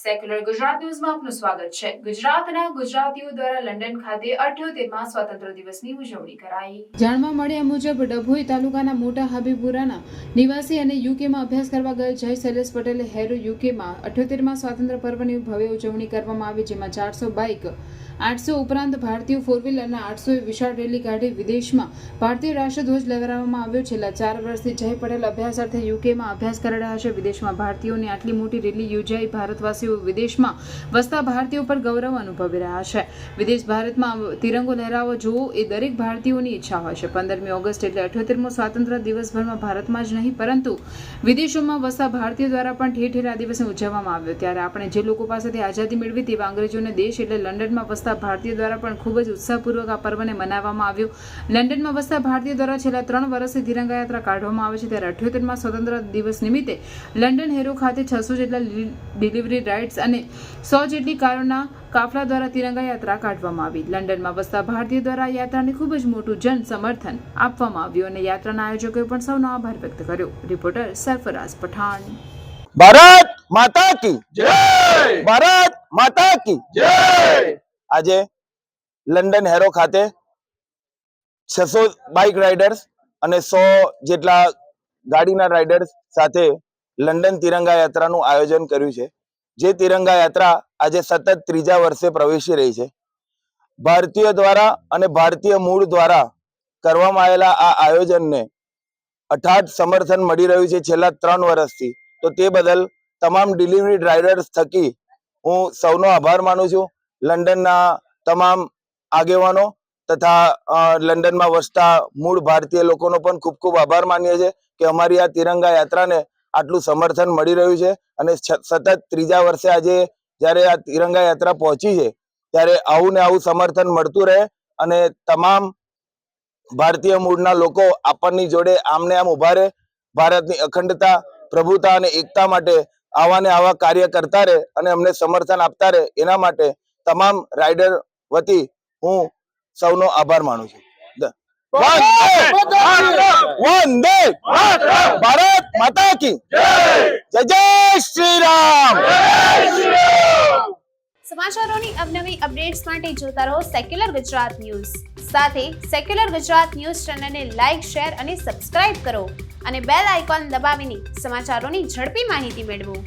Secular Gujarat ન્યૂઝમાં આપનું સ્વાગત છે। ગુજરાતના ગુજરાતીઓ દ્વારા લંડન ખાતે 78મા સ્વાતંત્ર્ય દિવસની ઉજવણી કરાઈ। જાણવા મળ્યા મુજબ ડભોઈ તાલુકાના મોટા હાબીપુરાના નિવાસી અને યુકેમાં અભ્યાસ કરવા ગયેલ જય શૈલેષ પટેલે હેરો યુકેમાં 78મા સ્વાતંત્ર્ય પર્વની ભવ્ય ઉજવણી કરવામાં આવી, જેમાં 400 બાઇક, 800 ઉપરાંત ભારતીય ફોર વ્હીલરના 800 વિશાળ રેલી કાઢી વિદેશમાં ભારતીય રાષ્ટ્રધ્વજ લહેરાવવામાં આવ્યો। છેલ્લા 4 વર્ષથી જય પટેલ અભ્યાસાર્થે યુકેમાં અભ્યાસ કરી રહ્યા છે। વિદેશમાં ભારતીયોની આટલી મોટી રેલી યોજાઈ ભારતવાસીઓ વિદેશમાં વસતા ભારતીયો પર ગૌરવ અનુભવી રહ્યા છે। વિદેશ ભારતમાં તિરંગો લહેરાવો જોવો એ દરેક ભારતીયોની ઈચ્છા હોય છે। 15મી ઓગસ્ટ એટલે 78મો સ્વાતંત્ર્ય દિવસભરમાં ભારતમાં જ નહીં પરંતુ વિદેશોમાં વસતા ભારતીયો દ્વારા પણ ઠેર ઠેર આ દિવસને ઉજવવામાં આવ્યો। ત્યારે આપણે જે લોકો પાસેથી આઝાદી મેળવી તેવા અંગ્રેજોને દેશ એટલે લંડનમાં વસતા ભારતીયો દ્વારા પણ ખૂબ જ ઉત્સાહપૂર્વક આ પર્વને મનાવવામાં આવ્યો। લંડનમાં વસતા ભારતીયો દ્વારા છેલ્લા 3 વર્ષથી તિરંગા યાત્રા કાઢવામાં આવે છે। ત્યારે 78મા સ્વતંત્ર દિવસ નિમિત્તે લંડન હેરો ખાતે 600 જેટલા ડિલિવરી રાઇડ્સ અને 100 જેટલી કારોના કાફલા દ્વારા તિરંગા યાત્રા કાઢવામાં આવી। લંડનમાં વસતા ભારતીયો દ્વારા યાત્રાને ખૂબ જ મોટું જન સમર્થન આપવામાં આવ્યું અને યાત્રાના આયોજકોએ પણ સૌનો આભાર વ્યક્ત કર્યો। રિપોર્ટર સરફરાઝ પઠાણ। ભારત માતા કી જય, ભારત માતા કી જય। આજે લંડન હેરો ખાતે 600 બાઇક રાઇડર્સ અને 100 જેટલા ગાડીના રાઇડર્સ સાથે લંડન તિરંગા યાત્રાનું આયોજન કર્યું છે। જે તિરંગા યાત્રા આજે સતત 3જા વર્ષે પ્રવેશી રહી છે। ભારતીય દ્વારા અને ભારતીય મૂળ દ્વારા કરવામાં આવેલા આ આયોજનને અથાટ સમર્થન મળી રહ્યું છે છેલ્લા 3 વર્ષથી। તો તે બદલ તમામ ડિલિવરી રાઇડર્સ થકી હું સૌનો આભાર માનું છું। લંડનના તમામ આગેવાનો તથા લંડનમાં વસતા મૂળ ભારતીય લોકોનો પણ ખૂબ ખૂબ આભાર માનીએ છીએ કે અમારી આ તિરંગા યાત્રાને આટલું સમર્થન મળી રહ્યું છે અને સતત 3જા વર્ષે આજે જ્યારે આ તિરંગા યાત્રા પહોંચી છે ત્યારે આવું ને આવું સમર્થન મળતું રહે અને તમામ ભારતીય મૂળના લોકો આપણની જોડે આમને આમ ઉભા રહે, ભારતની અખંડતા, પ્રભુતા અને એકતા માટે આવા ને આવા કાર્ય કરતા રહે અને અમને સમર્થન આપતા રહે, એના માટે તમામ રાઇડર વતી હું સૌનો આભાર માનું છું। વંદે ભારત માતા કી જય, જય શ્રી રામ। સમાચારોની અવનવી અપડેટ્સ માટે જોતા રહો સેક્યુલર ગુજરાત ન્યૂઝ। સાથે સેક્યુલર ગુજરાત ન્યૂઝ ચેનલને લાઇક, શેર અને સબસ્ક્રાઇબ કરો અને બેલ આઇકોન દબાવીને સમાચારોની ઝડપી માહિતી મેળવો।